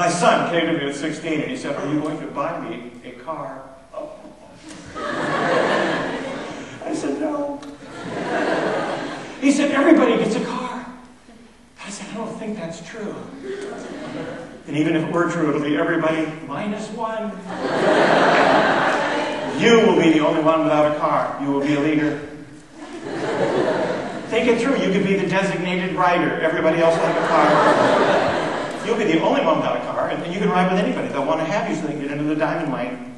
My son came to me at 16 and he said, "Are you going to buy me a car?" Oh. I said, "No." He said, "Everybody gets a car." I said, "I don't think that's true. And even if it were true, it'll be everybody minus one. You will be the only one without a car. You will be a leader. Think it through. You could be the designated rider. Everybody else will have a car. You'll be the only one without a car, and you can ride with anybody. They'll want to have you so they can get into the diamond mine."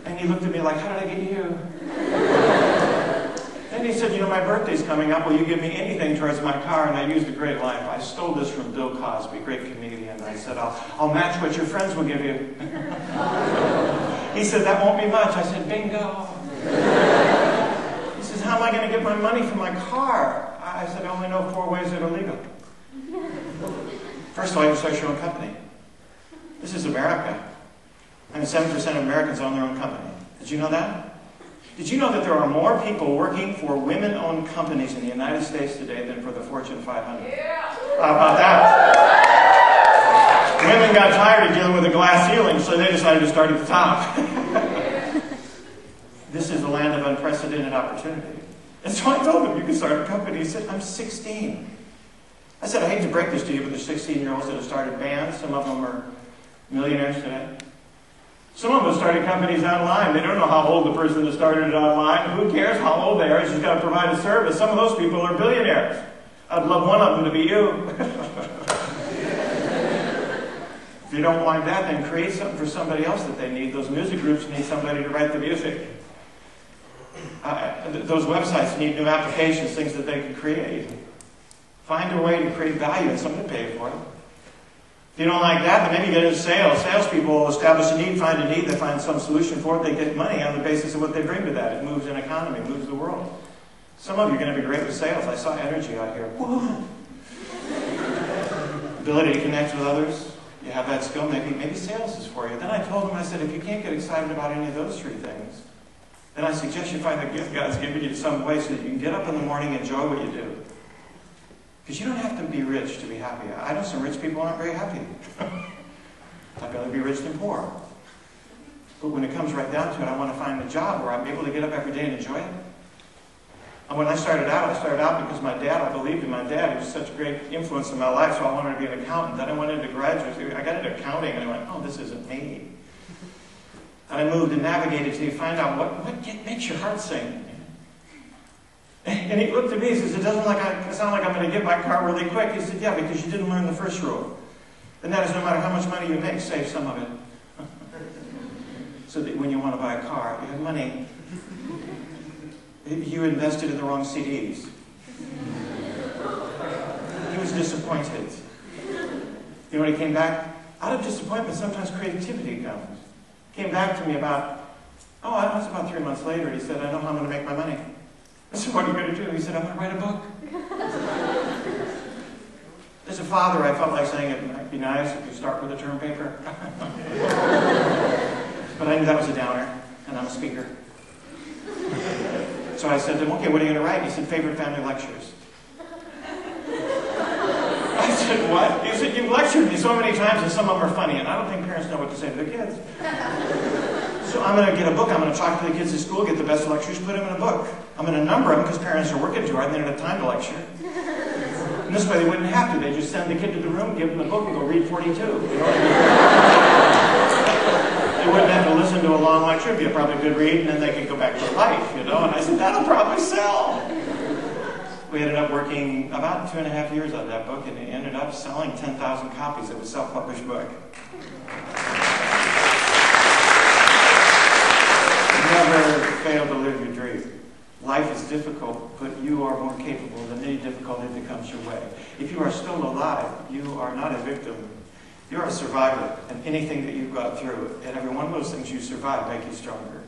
And he looked at me like, "How did I get you?" And he said, "You know, my birthday's coming up. Will you give me anything towards my car?" And I used a great line. I stole this from Bill Cosby, great comedian. I said, I'll match what your friends will give you." He said, "That won't be much." I said, "Bingo." He says, "How am I going to get my money for my car?" I said, "I only know 4 ways that are legal. First of all, you can start your own company. This is America. And 7% of Americans own their own company. Did you know that? Did you know that there are more people working for women-owned companies in the United States today than for the Fortune 500? Yeah. How about that? Women got tired of dealing with a glass ceiling, so they decided to start at the top. This is the land of unprecedented opportunity. And so I told him, "You can start a company." He said, "I'm 16. I said, "I hate to break this to you, but there's 16-year-olds that have started bands. Some of them are millionaires today. Some of them have started companies online. They don't know how old the person that started it online. Who cares how old they are? She's got to provide a service. Some of those people are billionaires. I'd love one of them to be you." If you don't like that, then create something for somebody else that they need. Those music groups need somebody to write the music. Those websites need new applications, things that they can create. Find a way to create value and someone to pay for it. If you don't like that, then maybe get into sales. Salespeople will establish a need, find a need, they find some solution for it, they get money on the basis of what they bring to that. It moves an economy, moves the world. Some of you are going to be great with sales. I saw energy out here. Woo! Ability to connect with others. You have that skill, maybe sales is for you. Then I told him, I said, if you can't get excited about any of those 3 things, then I suggest you find the gift God's given you some way so that you can get up in the morning and enjoy what you do. Because you don't have to be rich to be happy. I know some rich people aren't very happy. I'd rather be rich than poor. But when it comes right down to it, I want to find a job where I'm able to get up every day and enjoy it. And when I started out because my dad, I believed in my dad. He was such a great influence in my life, so I wanted to be an accountant. Then I went into graduate school. I got into accounting, and I went, "Oh, this isn't me." And I moved and navigated till you find out what makes your heart sing. And he looked at me and says, "It doesn't sound like I'm going to get my car really quick." He said, "Yeah, because you didn't learn the first rule. And that is no matter how much money you make, save some of it. So that when you want to buy a car, you have money. You invested in the wrong CDs." He was disappointed. You know when he came back? Out of disappointment, sometimes creativity comes. Came back to me about 3 months later. He said, "I know how I'm going to make my money." I said, "What are you going to do?" He said, "I'm going to write a book." As a father, I felt like saying it might be nice if you start with a term paper. But I knew that was a downer, and I'm a speaker. So I said to him, "Okay, what are you going to write?" He said, "Favorite family lectures." I said, "What?" He said, "You've lectured me so many times, and some of them are funny, and I don't think parents know what to say to their kids. So I'm going to get a book. I'm going to talk to the kids at school, get the best lectures, put them in a book. I'm going to number them because parents are working too hard and they don't have time to lecture. And this way they wouldn't have to. They just send the kid to the room, give them the book, and go read 42. You know what I mean? They wouldn't have to listen to a long lecture. It'd be a probably good read, and then they could go back to life, you know. And I said, "That'll probably sell." We ended up working about 2.5 years on that book, and it ended up selling 10,000 copies. It was a self-published book. Never fail to live your dream. Life is difficult, but you are more capable than any difficulty that comes your way. If you are still alive, you are not a victim. You are a survivor, and anything that you've got through, and every one of those things you survive make you stronger.